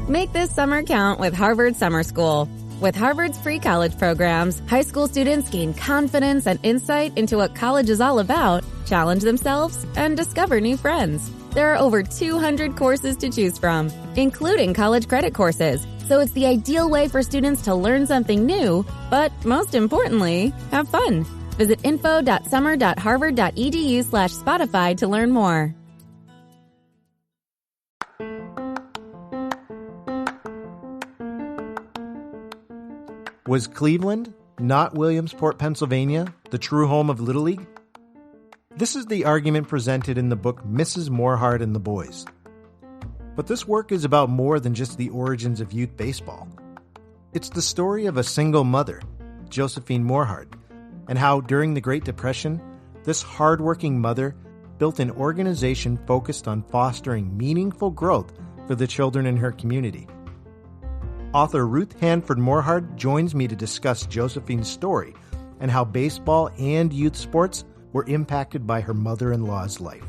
Make this summer count with Harvard Summer School. With Harvard's free college programs, high school students gain confidence and insight into what college is all about, challenge themselves, and discover new friends. There are over 200 courses to choose from, including college credit courses, so it's the ideal way for students to learn something new, but most importantly, have fun. Visit info.summer.harvard.edu/Spotify to learn more. Was Cleveland, not Williamsport, Pennsylvania, the true home of Little League? This is the argument presented in the book Mrs. Morhard and the Boys. But this work is about more than just the origins of youth baseball. It's the story of a single mother, Josephine Morhard, and how during the Great Depression, this hardworking mother built an organization focused on fostering meaningful growth for the children in her community. Author Ruth Hanford Morhard joins me to discuss Josephine's story and how baseball and youth sports were impacted by her mother-in-law's life.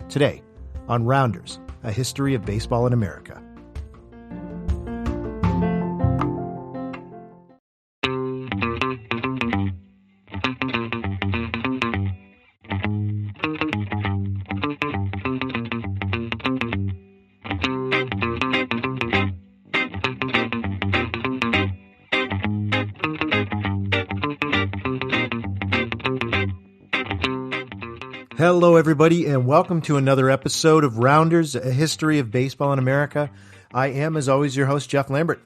Today, on Rounders, a history of baseball in America. Hello, everybody, and welcome to another episode of Rounders, a history of baseball in America. I am, as always, your host, Jeff Lambert.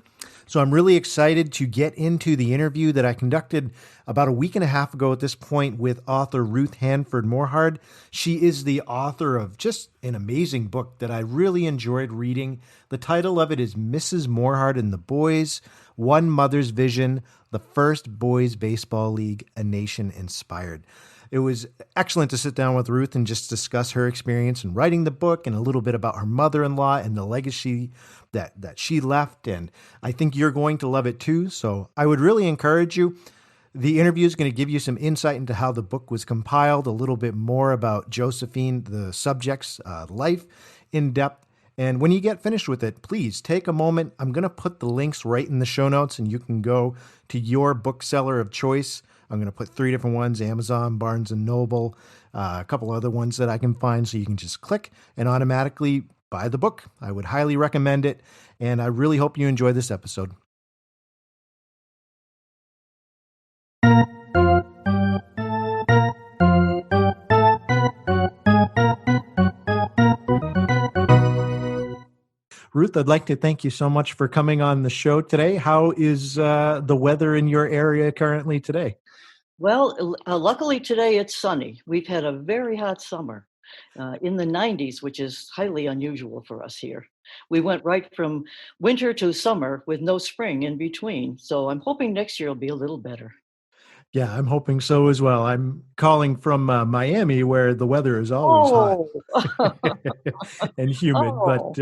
So I'm really excited to get into the interview that I conducted about a week and a half ago at this point with author Ruth Hanford Morhard. She is the author of just an amazing book that I really enjoyed reading. The title of it is Mrs. Morhard and the Boys, One Mother's Vision, the First Boys Baseball League, A Nation Inspired. It was excellent to sit down with Ruth and just discuss her experience in writing the book and a little bit about her mother-in-law and the legacy that she left. And I think you're going to love it too. So I would really encourage you. The interview is going to give you some insight into how the book was compiled, a little bit more about Josephine, the subject's life in depth. And when you get finished with it, please take a moment. I'm going to put the links right in the show notes and you can go to your bookseller of choice. I'm going to put 3 different ones, Amazon, Barnes & Noble, a couple other ones that I can find. So you can just click and automatically buy the book. I would highly recommend it. And I really hope you enjoy this episode. Ruth, I'd like to thank you so much for coming on the show today. How is the weather in your area currently today? Well, luckily today it's sunny. We've had a very hot summer in the 90s, which is highly unusual for us here. We went right from winter to summer with no spring in between. So I'm hoping next year will be a little better. Yeah, I'm hoping so as well. I'm calling from Miami, where the weather is always hot and humid. But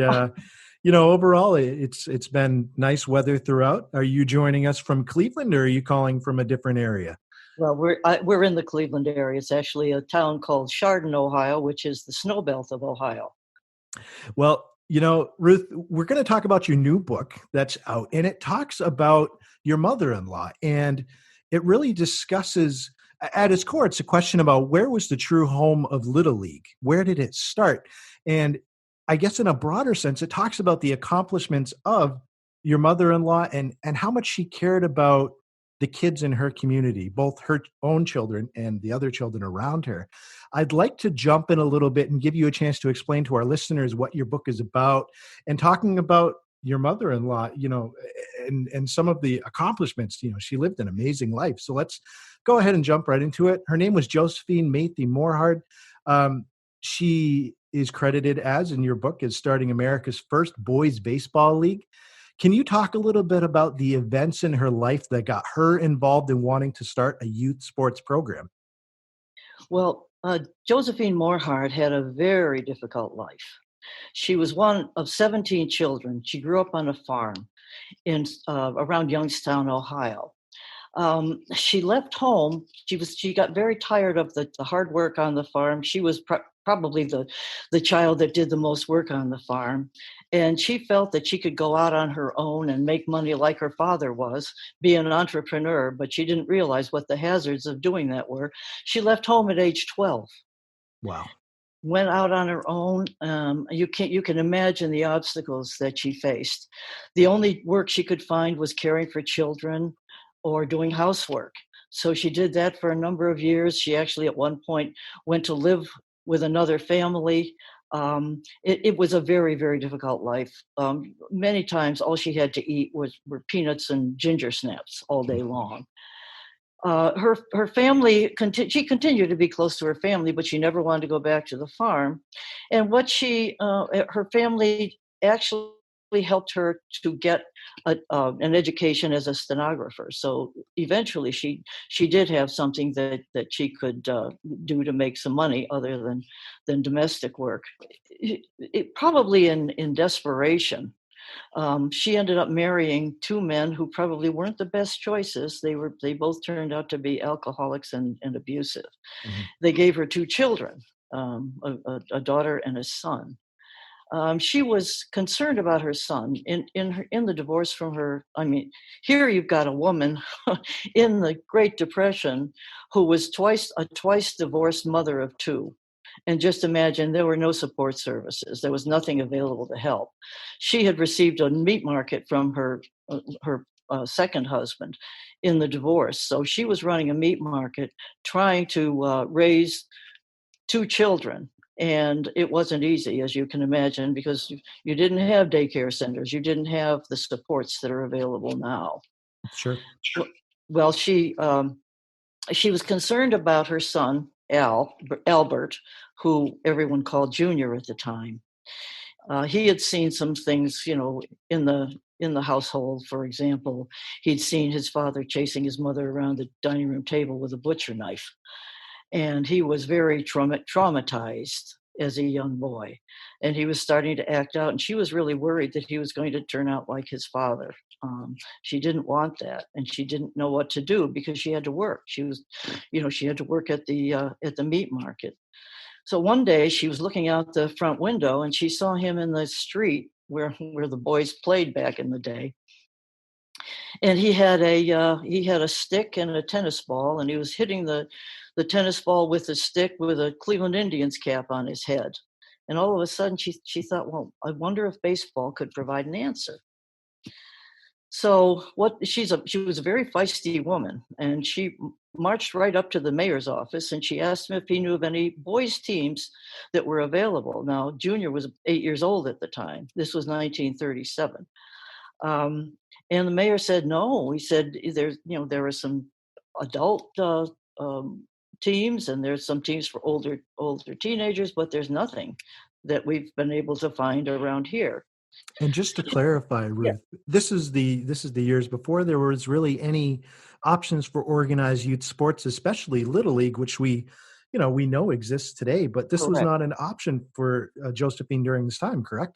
overall, it's been nice weather throughout. Are you joining us from Cleveland, or are you calling from a different area? Well, we're in the Cleveland area. It's actually a town called Chardon, Ohio, which is the snow belt of Ohio. Well, Ruth, we're going to talk about your new book that's out, and it talks about your mother-in-law, and it really discusses, at its core, it's a question about where was the true home of Little League? Where did it start? And I guess in a broader sense, it talks about the accomplishments of your mother-in-law and how much she cared about the kids in her community, both her own children and the other children around her. I'd like to jump in a little bit and give you a chance to explain to our listeners what your book is about, and talking about your mother-in-law, and some of the accomplishments. She lived an amazing life. So let's go ahead and jump right into it. Her name was Josephine Morhard. She is credited as, in your book, as starting America's first boys baseball league. Can you talk a little bit about the events in her life that got her involved in wanting to start a youth sports program? Well, Josephine Morhard had a very difficult life. She was one of 17 children. She grew up on a farm in around Youngstown, Ohio. She left home. She got very tired of the hard work on the farm. She was probably the child that did the most work on the farm. And she felt that she could go out on her own and make money like her father was, be an entrepreneur, but she didn't realize what the hazards of doing that were. She left home at age 12. Wow. Went out on her own. You can imagine the obstacles that she faced. The only work she could find was caring for children or doing housework. So she did that for a number of years. She actually at one point went to live with another family. It was a very, very difficult life. Many times all she had to eat were peanuts and ginger snaps all day long. Her family, she continued to be close to her family, but she never wanted to go back to the farm. And her family actually helped her to get an education as a stenographer. So eventually, she did have something that she could do to make some money other than domestic work. Probably in desperation. She ended up marrying two men who probably weren't the best choices. They both turned out to be alcoholics and abusive. Mm-hmm. They gave her two children, a daughter and a son. She was concerned about her son in the divorce from her. I mean, here you've got a woman in the Great Depression who was a twice divorced mother of two. And just imagine, there were no support services. There was nothing available to help. She had received a meat market from her second husband in the divorce. So she was running a meat market, trying to raise two children. And it wasn't easy, as you can imagine, because you didn't have daycare centers. You didn't have the supports that are available now. Sure. Well, she was concerned about her son, Albert, who everyone called Junior at the time. He had seen some things, in the household. For example, he'd seen his father chasing his mother around the dining room table with a butcher knife. And he was very traumatized as a young boy. And he was starting to act out. And she was really worried that he was going to turn out like his father. She didn't want that. And she didn't know what to do because she had to work. She had to work at the meat market. So one day she was looking out the front window and she saw him in the street where the boys played back in the day. And he had a stick and a tennis ball, and he was hitting the tennis ball with a stick with a Cleveland Indians cap on his head. And all of a sudden she thought, well, I wonder if baseball could provide an answer. So she was a very feisty woman, and she marched right up to the mayor's office and she asked him if he knew of any boys teams that were available. Now, Junior was 8 years old at the time. This was 1937. And the mayor said no. He said there are some adult teams and there's some teams for older teenagers, but there's nothing that we've been able to find around here. And just to clarify, Ruth, this is the years before there was really any options for organized youth sports, especially Little League, which we know exists today. But this was not an option for Josephine during this time, correct?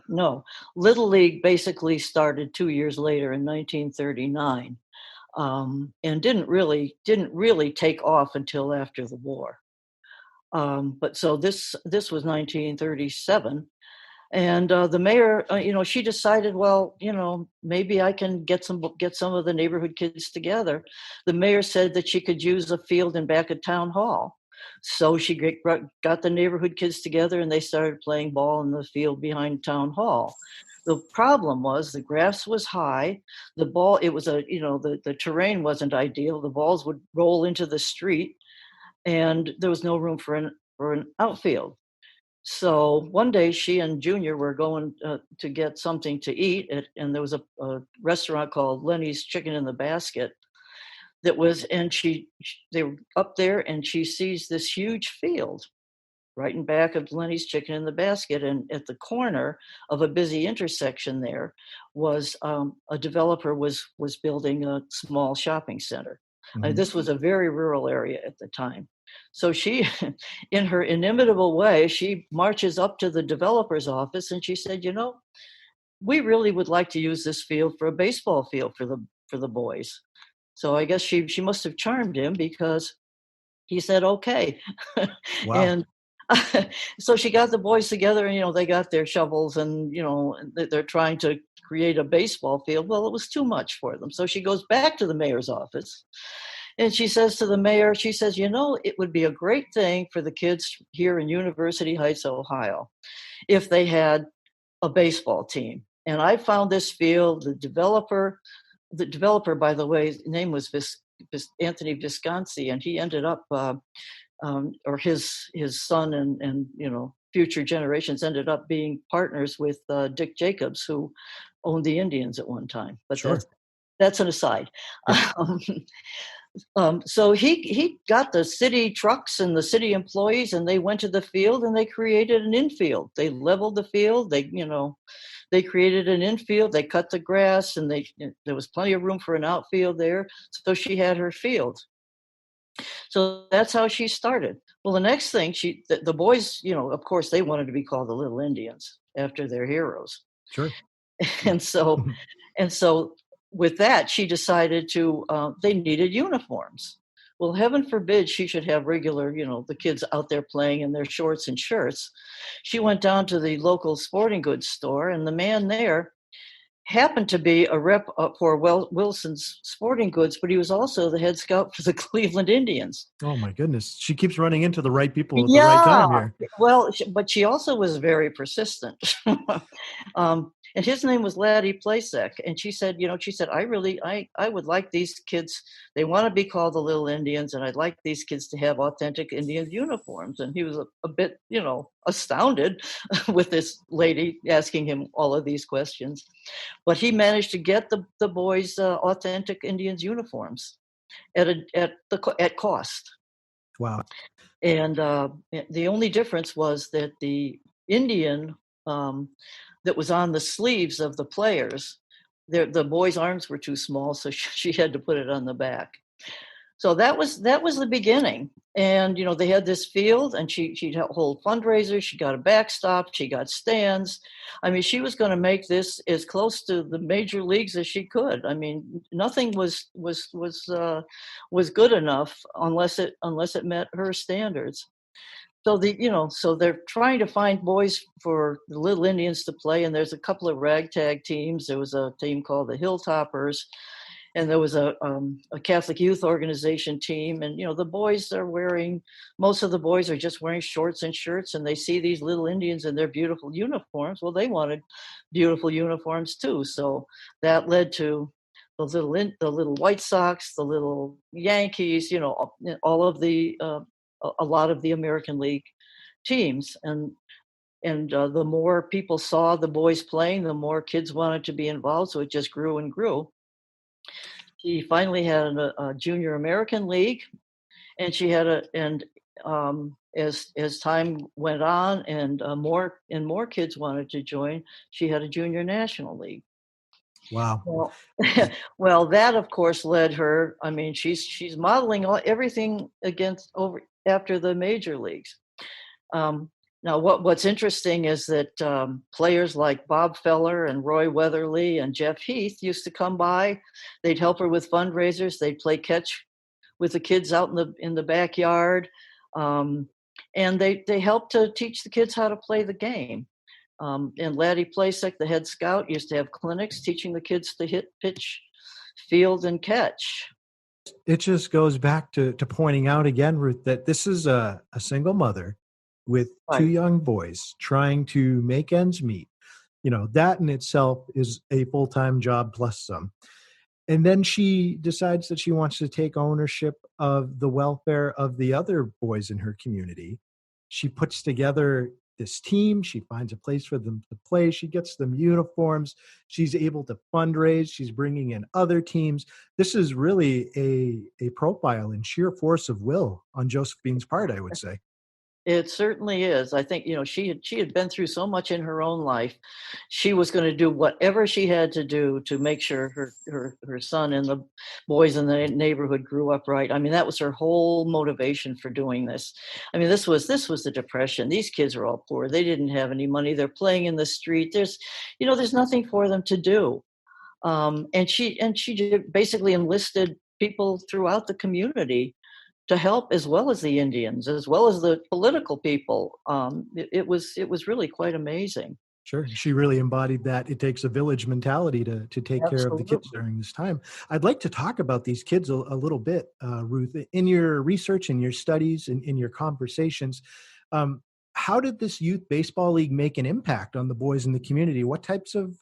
No. Little League basically started 2 years later in 1939, and didn't really take off until after the war. But so this was 1937. And the mayor, she decided, well, maybe I can get some of the neighborhood kids together. The mayor said that she could use a field in back of town hall. So she got the neighborhood kids together and they started playing ball in the field behind town hall. The problem was the grass was high. The ball, it was the terrain wasn't ideal. The balls would roll into the street and there was no room for an outfield. So one day she and Junior were going to get something to eat and there was a restaurant called Lenny's Chicken in the Basket they were up there and she sees this huge field right in back of Lenny's Chicken in the Basket. And at the corner of a busy intersection there was a developer was building a small shopping center. Mm-hmm. This was a very rural area at the time. So she, in her inimitable way, she marches up to the developer's office and she said, we really would like to use this field for a baseball field for the boys. So I guess she must have charmed him because he said, okay. Wow. And So she got the boys together, and they got their shovels, and they're trying to create a baseball field. Well, it was too much for them. So she goes back to the mayor's office, and she says to the mayor, she says, it would be a great thing for the kids here in University Heights, Ohio, if they had a baseball team. And I found this field. The developer, by the way, his name was Anthony Visconti, and he ended up, or his son and future generations ended up being partners with Dick Jacobs, who owned the Indians at one time. But Sure. that's an aside. Yeah. So he got the city trucks and the city employees, and they went to the field and they created an infield. They leveled the field. They created an infield. They cut the grass, and there was plenty of room for an outfield there. So she had her field. So that's how she started. Well, the next thing, the boys, of course, they wanted to be called the Little Indians after their heroes. Sure. And so with that, she decided they needed uniforms. Well, heaven forbid she should have regular, the kids out there playing in their shorts and shirts. She went down to the local sporting goods store, and the man there happened to be a rep for Wilson's Sporting Goods, but he was also the head scout for the Cleveland Indians. Oh my goodness. She keeps running into the right people at the right time here. Well, but she also was very persistent. And his name was Laddie Plasek. And she said, I would like these kids, they want to be called the Little Indians, and I'd like these kids to have authentic Indian uniforms. And he was a bit, astounded with this lady asking him all of these questions. But he managed to get the boys authentic Indians uniforms at cost. Wow. And the only difference was that the Indian that was on the sleeves of the players, the boys' arms were too small, so she had to put it on the back. So that was the beginning. And they had this field, and she'd hold fundraisers. She got a backstop. She got stands. I mean, she was going to make this as close to the major leagues as she could. I mean, nothing was good enough unless it met her standards. So so they're trying to find boys for the Little Indians to play, and there's a couple of ragtag teams. There was a team called the Hilltoppers, and there was a Catholic youth organization team. And most of the boys are just wearing shorts and shirts, and they see these Little Indians in their beautiful uniforms. Well, they wanted beautiful uniforms too, so that led to the little White Sox, the little Yankees, all of a lot of the American League teams. And the more people saw the boys playing, the more kids wanted to be involved. So it just grew and grew. She finally had a junior American League, and she had as time went on and more kids wanted to join, she had a junior National League. Wow. Well, that of course led her. I mean, she's modeling everything after the major leagues. Now, what's interesting is that players like Bob Feller and Roy Weatherly and Jeff Heath used to come by. They'd help her with fundraisers. They'd play catch with the kids out in the backyard, and they helped to teach the kids how to play the game. And Laddie Plasek, the head scout, used to have clinics teaching the kids to hit, pitch, field, and catch. It just goes back to pointing out again, Ruth, that this is a single mother with two young boys trying to make ends meet. That in itself is a full-time job plus some. And then she decides that she wants to take ownership of the welfare of the other boys in her community. She puts together this team. She finds a place for them to play. She gets them uniforms. She's able to fundraise. She's bringing in other teams. This is really a profile in sheer force of will on Josephine's part, I would say. It certainly is. I think, she had been through so much in her own life. She was going to do whatever she had to do to make sure her son and the boys in the neighborhood grew up right. I mean, that was her whole motivation for doing this. I mean, this was the Depression. These kids are all poor. They didn't have any money. They're playing in the street. There's nothing for them to do. And she basically enlisted people throughout the community to help, as well as the Indians, as well as the political people. It was really quite amazing. Sure. She really embodied that it takes a village mentality to take care of the kids Absolutely. during this time. I'd like to talk about these kids a little bit, Ruth. In your research, in your studies, in your conversations, um, how did this youth baseball league make an impact on the boys in the community? What types of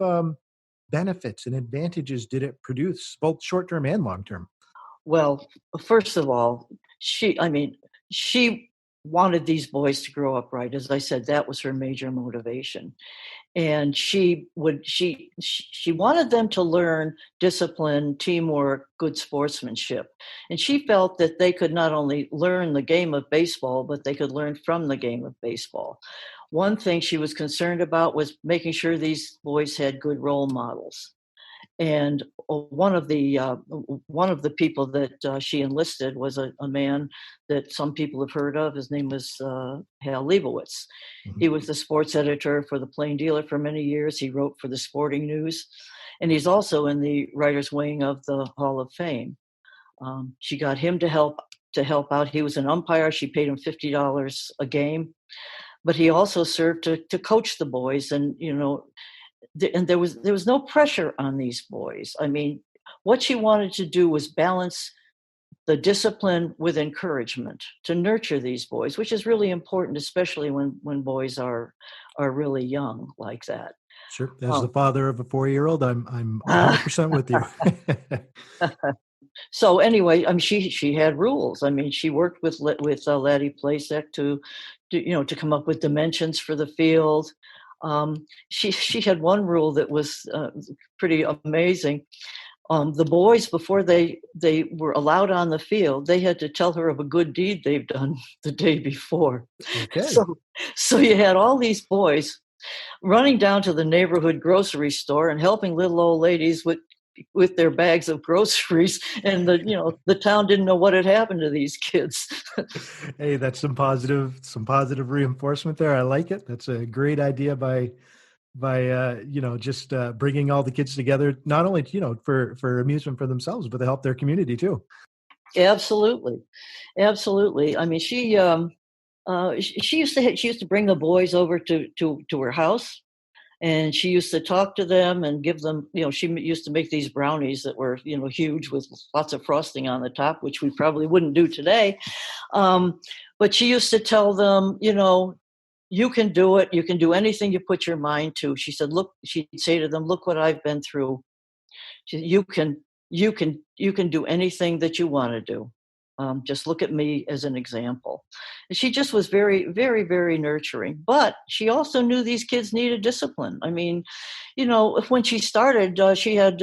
benefits and advantages did it produce, both short term and long term? Well, first of all, she wanted these boys to grow up right. As I said, that was her major motivation. And she wanted them to learn discipline, teamwork, good sportsmanship. And she felt that they could not only learn the game of baseball, but they could learn from the game of baseball. One thing she was concerned about was making sure these boys had good role models. And one of the people that she enlisted was a man that some people have heard of. His name was Hal Leibowitz. Mhm. He was the sports editor for the Plain Dealer for many years. He wrote for the Sporting News, and he's also in the writers' wing of the Hall of Fame. She got him to help out. He was an umpire. She paid him $50 a game, but he also served to coach the boys. And and there was no pressure on these boys. I mean, what she wanted to do was balance the discipline with encouragement to nurture these boys, which is really important, especially when boys are really young like that. Sure. As the Um, father of a 4-year-old, I'm 100% with you. so anyway, I mean, she had rules. I mean, she worked with Laddie Plasek to come up with dimensions for the field. She had one rule that was pretty amazing. The boys, before they were allowed on the field, they had to tell her of a good deed they've done the day before. Okay. So you had all these boys running down to the neighborhood grocery store and helping little old ladies with their bags of groceries, and the town didn't know what had happened to these kids. Hey, that's some positive reinforcement there. I like it. That's a great idea by just bringing all the kids together, not only for amusement for themselves, but to help their community too. Absolutely, absolutely. I mean, she used to bring the boys over to her house, and she used to talk to them and give them, she used to make these brownies that were, huge with lots of frosting on the top, which we probably wouldn't do today. Um, but she used to tell them, you can do it. You can do anything you put your mind to. She said, look, she'd say to them, look what I've been through. You can do anything that you want to do. Just look at me as an example. And she just was very, very, very nurturing. But she also knew these kids needed discipline. I mean, when she started, she had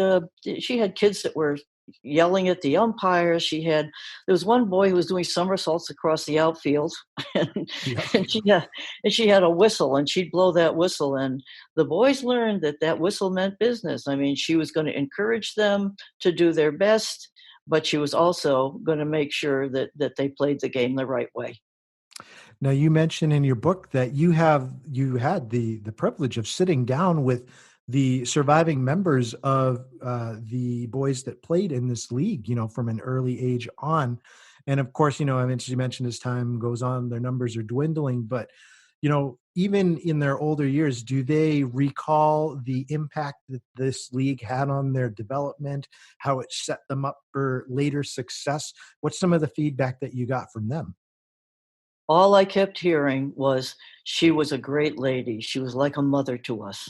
kids that were yelling at the umpires. There was one boy who was doing somersaults across the outfield, and, Yeah. and she had a whistle, and she'd blow that whistle, and the boys learned that whistle meant business. I mean, she was going to encourage them to do their best, but she was also going to make sure that they played the game the right way. Now, you mentioned in your book that you had the privilege of sitting down with the surviving members of the boys that played in this league, from an early age on. And of course, I mean, as you mentioned, as time goes on, their numbers are dwindling. But even in their older years, do they recall the impact that this league had on their development, how it set them up for later success? What's some of the feedback that you got from them? All I kept hearing was she was a great lady. She was like a mother to us.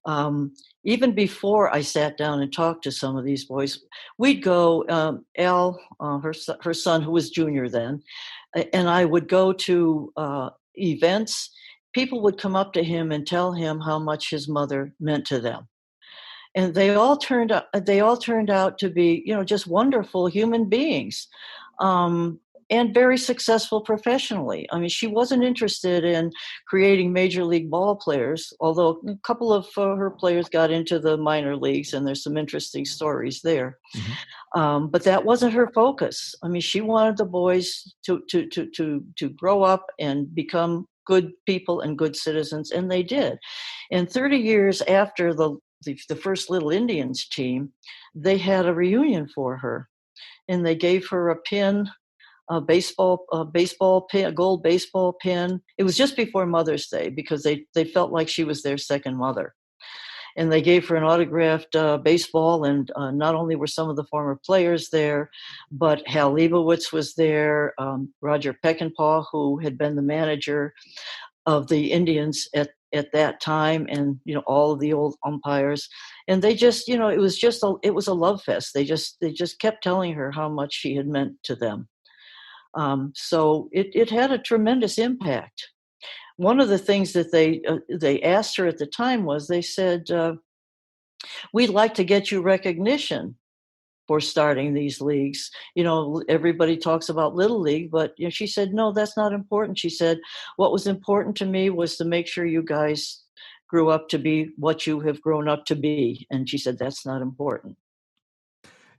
Um, Even before I sat down and talked to some of these boys, we'd go, Al, her son, who was junior then, and I would go to events. People would come up to him and tell him how much his mother meant to them. And they all turned out to be, just wonderful human beings. And very successful professionally. I mean, she wasn't interested in creating major league ball players, although a couple of her players got into the minor leagues, and there's some interesting stories there. Mhm. But that wasn't her focus. I mean, she wanted the boys to grow up and become good people and good citizens, and they did. And 30 years after the first Little Indians team, they had a reunion for her, and they gave her a pin baseball pin, a gold baseball pin. It was just before Mother's Day because they felt like she was their second mother. And they gave her an autographed baseball, and not only were some of the former players there, but Hal Leibowitz was there, Roger Peckinpah, who had been the manager of the Indians at that time, and all of the old umpires. And they just, it was a love fest. They just kept telling her how much she had meant to them. So it had a tremendous impact. One of the things that they asked her at the time was, they said, we'd like to get you recognition for starting these leagues. Everybody talks about Little League, but she said, no, that's not important. She said, what was important to me was to make sure you guys grew up to be what you have grown up to be. And she said, that's not important.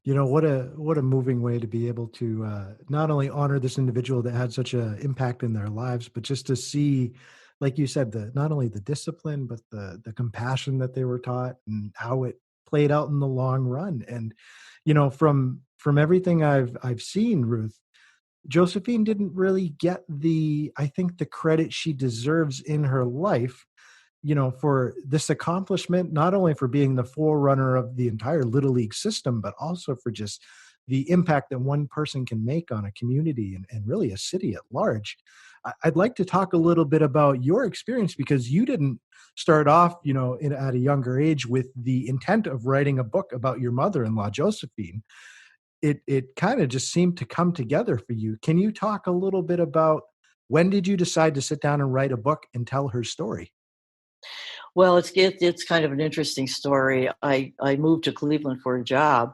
What a moving way to be able to not only honor this individual that had such an impact in their lives, but just to see, like you said, not only the discipline, but the compassion that they were taught and how it played out in the long run. And, from everything I've seen, Ruth, Josephine didn't really get I think the credit she deserves in her life, for this accomplishment, not only for being the forerunner of the entire Little League system, but also for just the impact that one person can make on a community and really a city at large. I'd like to talk a little bit about your experience, because you didn't start off, at a younger age with the intent of writing a book about your mother-in-law, Josephine. It kind of just seemed to come together for you. Can you talk a little bit about, when did you decide to sit down and write a book and tell her story? Well, it's kind of an interesting story. I moved to Cleveland for a job,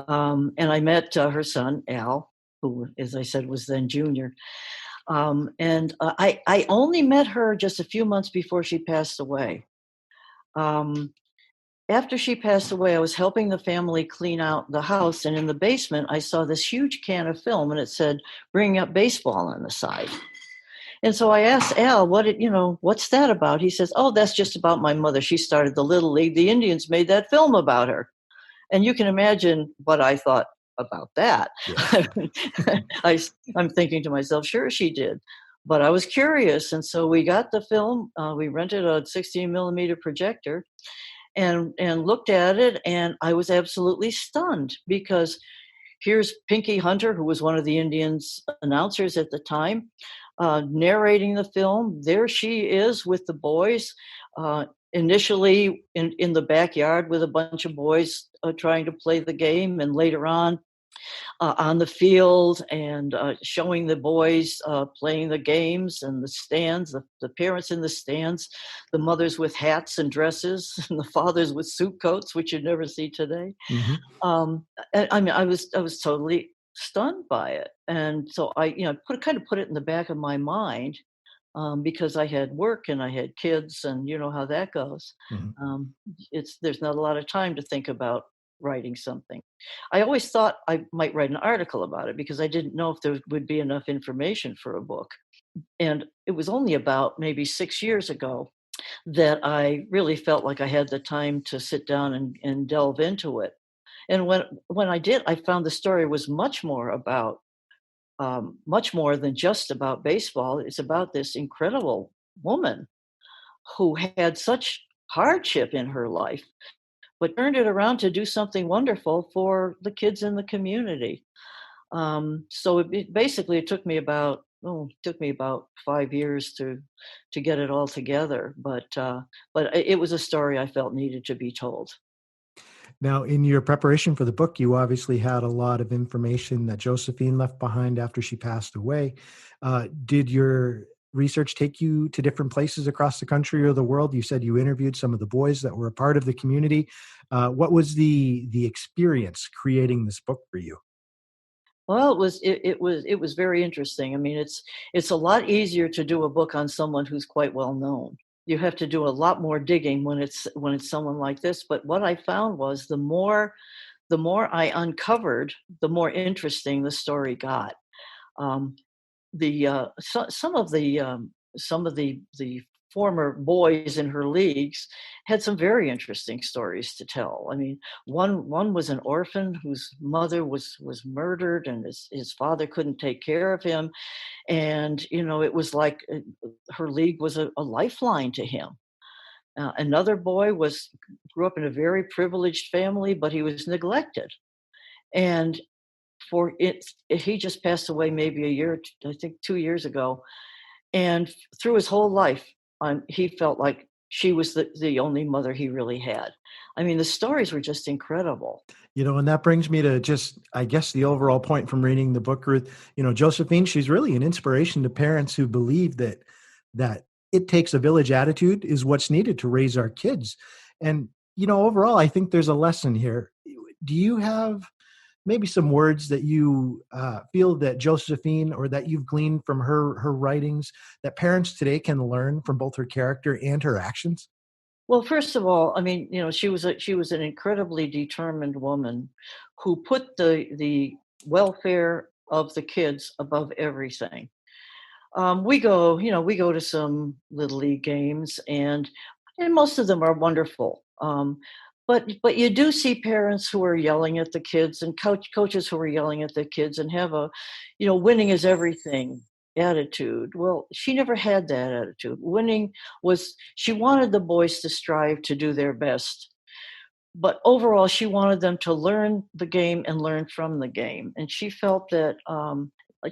and I met her son, Al, who, as I said, was then junior. I only met her just a few months before she passed away. After she passed away, I was helping the family clean out the house, and in the basement, I saw this huge can of film, and it said, "Bring Up Baseball" on the side. And so I asked Al, what's that about? He says, oh, that's just about my mother. She started the Little League. The Indians made that film about her. And you can imagine what I thought about that. Yeah. I'm thinking to myself, sure, she did. But I was curious. And so we got the film. We rented a 16 millimeter projector and looked at it. And I was absolutely stunned, because here's Pinky Hunter, who was one of the Indians' announcers at the time, narrating the film. There she is with the boys, initially in the backyard with a bunch of boys trying to play the game, and later on the field, and showing the boys playing the games, and the stands, the parents in the stands, the mothers with hats and dresses, and the fathers with suit coats, which you'd never see today. Mm-hmm. I was totally stunned by it. And so I put it in the back of my mind, because I had work and I had kids, and you know how that goes. Mm-hmm. There's not a lot of time to think about writing something. I always thought I might write an article about it, because I didn't know if there would be enough information for a book. And it was only about maybe 6 years ago that I really felt like I had the time to sit down and delve into it. And when I did, I found the story was much more than just about baseball. It's about this incredible woman who had such hardship in her life, but turned it around to do something wonderful for the kids in the community. So it took me about 5 years to get it all together. But it was a story I felt needed to be told. Now, in your preparation for the book, you obviously had a lot of information that Josephine left behind after she passed away. Did your research take you to different places across the country or the world? You said you interviewed some of the boys that were a part of the community. What was the experience creating this book for you? Well, it was very interesting. I mean, it's a lot easier to do a book on someone who's quite well known. You have to do a lot more digging when it's someone like this. But what I found was the more I uncovered, the more interesting the story got. Some of the former boys in her leagues had some very interesting stories to tell. I mean, one was an orphan whose mother was murdered, and his father couldn't take care of him, and it was like her league was a lifeline to him. Another boy grew up in a very privileged family, but he was neglected, and he just passed away maybe a year, I think 2 years ago, and through his whole life, he felt like she was the only mother he really had. I mean, the stories were just incredible. And that brings me to just, I guess, the overall point from reading the book, Ruth. Josephine, she's really an inspiration to parents who believe that it takes a village attitude is what's needed to raise our kids. And, overall, I think there's a lesson here. Do you have maybe some words that you feel that Josephine, or that you've gleaned from her writings, that parents today can learn from both her character and her actions? Well, first of all, I mean, she was an incredibly determined woman who put the welfare of the kids above everything. We go to some little league games, and most of them are wonderful. But you do see parents who are yelling at the kids, and coaches who are yelling at the kids, and have a, winning is everything attitude. Well, she never had that attitude. She wanted the boys to strive to do their best, but overall she wanted them to learn the game and learn from the game. And she felt that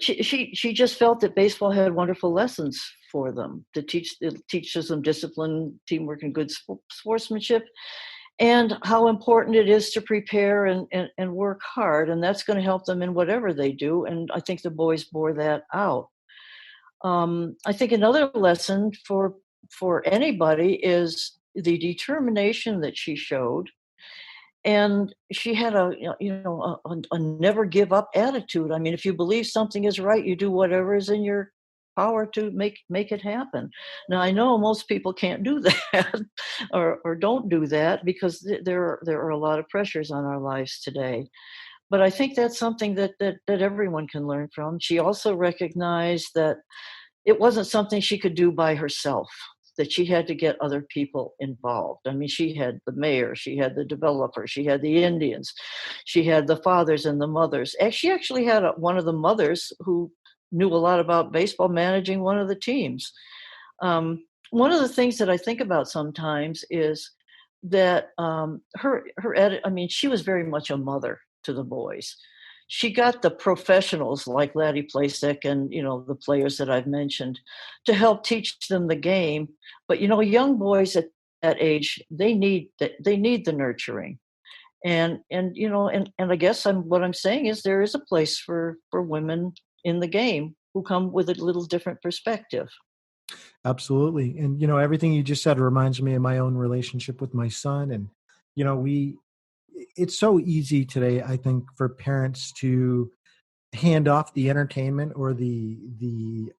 she just felt that baseball had wonderful lessons for them to teach. It teaches them discipline, teamwork, and good sportsmanship, and how important it is to prepare and work hard. And that's going to help them in whatever they do. And I think the boys bore that out. I think another lesson for anybody is the determination that she showed, and she had a never give up attitude. I mean, if you believe something is right, you do whatever is in your power to make it happen. Now, I know most people can't do that or don't do that, because there are a lot of pressures on our lives today. But I think that's something that everyone can learn from. She also recognized that it wasn't something she could do by herself, that she had to get other people involved. I mean, she had the mayor, she had the developer, she had the Indians, she had the fathers and the mothers. She actually had one of the mothers who knew a lot about baseball managing one of the teams. One of the things that I think about sometimes is that she was very much a mother to the boys. She got the professionals like Laddie Plasek and, the players that I've mentioned to help teach them the game. But, young boys at that age, they need the nurturing. And I guess what I'm saying is there is a place for women in the game who come with a little different perspective. Absolutely. And, everything you just said reminds me of my own relationship with my son. And, it's so easy today, I think, for parents to hand off the entertainment or the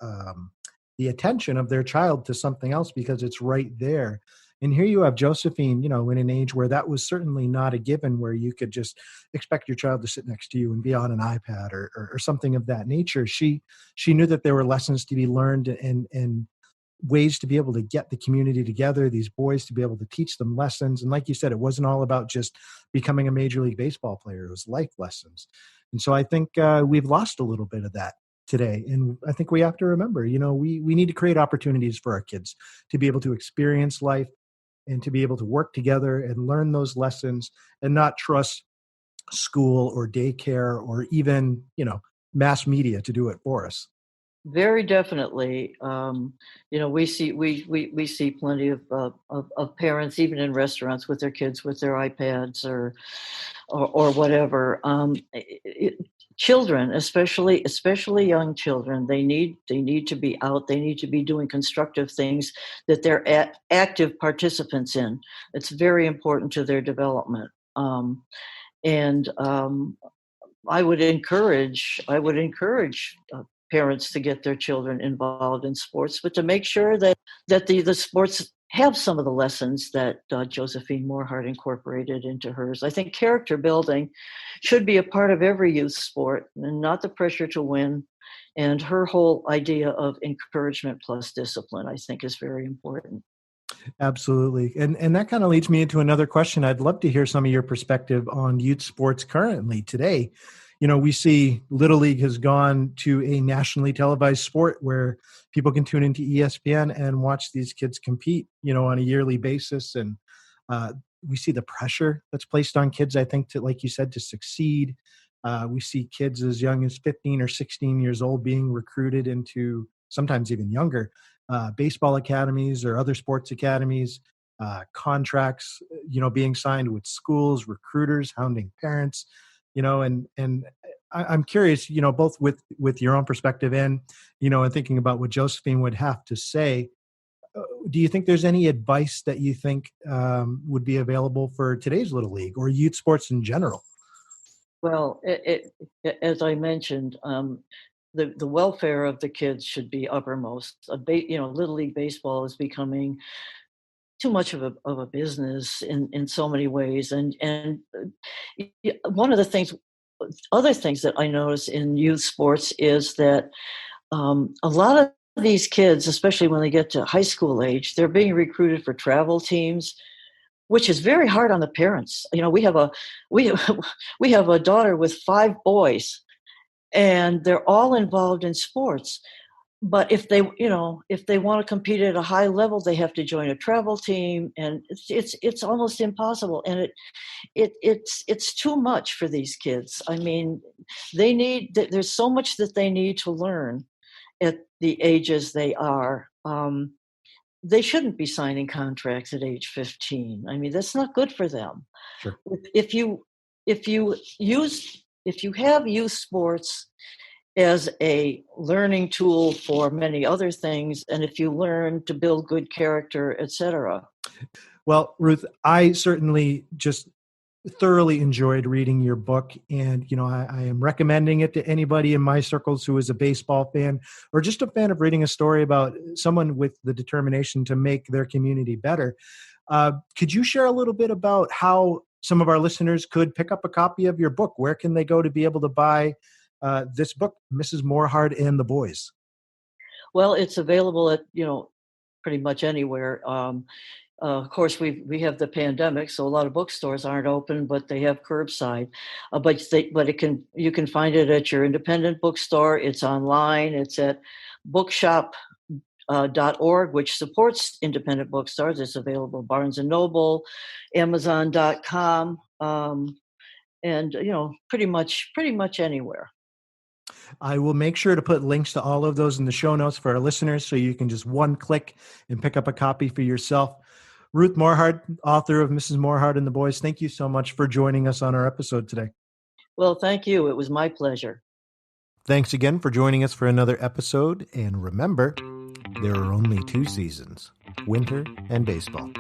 attention of their child to something else because it's right there. And here you have Josephine, in an age where that was certainly not a given, where you could just expect your child to sit next to you and be on an iPad or something of that nature. She knew that there were lessons to be learned and ways to be able to get the community together, these boys to be able to teach them lessons. And like you said, it wasn't all about just becoming a Major League Baseball player. It was life lessons. And so I think we've lost a little bit of that today. And I think we have to remember, we need to create opportunities for our kids to be able to experience life and to be able to work together and learn those lessons and not trust school or daycare or even, mass media to do it for us. Very definitely. We see plenty of parents, even in restaurants, with their kids with their iPads or whatever. Children, especially young children, they need to be out. They need to be doing constructive things that they're active participants in. It's very important to their development. I would encourage parents to get their children involved in sports, but to make sure that the sports have some of the lessons that Josephine Morhard incorporated into hers. I think character building should be a part of every youth sport and not the pressure to win. And her whole idea of encouragement plus discipline, I think, is very important. Absolutely. And that kind of leads me into another question. I'd love to hear some of your perspective on youth sports currently today. We see Little League has gone to a nationally televised sport where people can tune into ESPN and watch these kids compete, on a yearly basis. And we see the pressure that's placed on kids, I think, to, like you said, to succeed. We see kids as young as 15 or 16 years old being recruited into, sometimes even younger, baseball academies or other sports academies, contracts, being signed with schools, recruiters, hounding parents, and I'm curious, both with your own perspective and, and thinking about what Josephine would have to say. Do you think there's any advice that you think would be available for today's Little League or youth sports in general? Well, as I mentioned, the welfare of the kids should be uppermost. Little League baseball is becoming too much of a business in so many ways, and one of the other things that I notice in youth sports is that a lot of these kids, especially when they get to high school age, they're being recruited for travel teams, which is very hard on the parents. We have we have a daughter with 5 boys, and they're all involved in sports. But if they want to compete at a high level, they have to join a travel team, and it's almost impossible. And it's too much for these kids. I mean, there's so much that they need to learn at the ages they are. They shouldn't be signing contracts at age 15. I mean, that's not good for them. Sure. If you have youth sports as a learning tool for many other things, and if you learn to build good character, etc. Well, Ruth, I certainly just thoroughly enjoyed reading your book, and I am recommending it to anybody in my circles who is a baseball fan or just a fan of reading a story about someone with the determination to make their community better. Could you share a little bit about how some of our listeners could pick up a copy of your book? Where can they go to be able to buy this book, Mrs. Morhard and the Boys? Well, it's available at pretty much anywhere. Of course, we have the pandemic, so a lot of bookstores aren't open, but they have curbside. You can find it at your independent bookstore. It's online. It's at bookshop.org, which supports independent bookstores. It's available at Barnes and Noble, Amazon.com, and pretty much anywhere. I will make sure to put links to all of those in the show notes for our listeners, so you can just one click and pick up a copy for yourself. Ruth Morhard, author of Mrs. Morhard and the Boys, thank you so much for joining us on our episode today. Well, thank you. It was my pleasure. Thanks again for joining us for another episode. And remember, there are only 2 seasons, winter and baseball.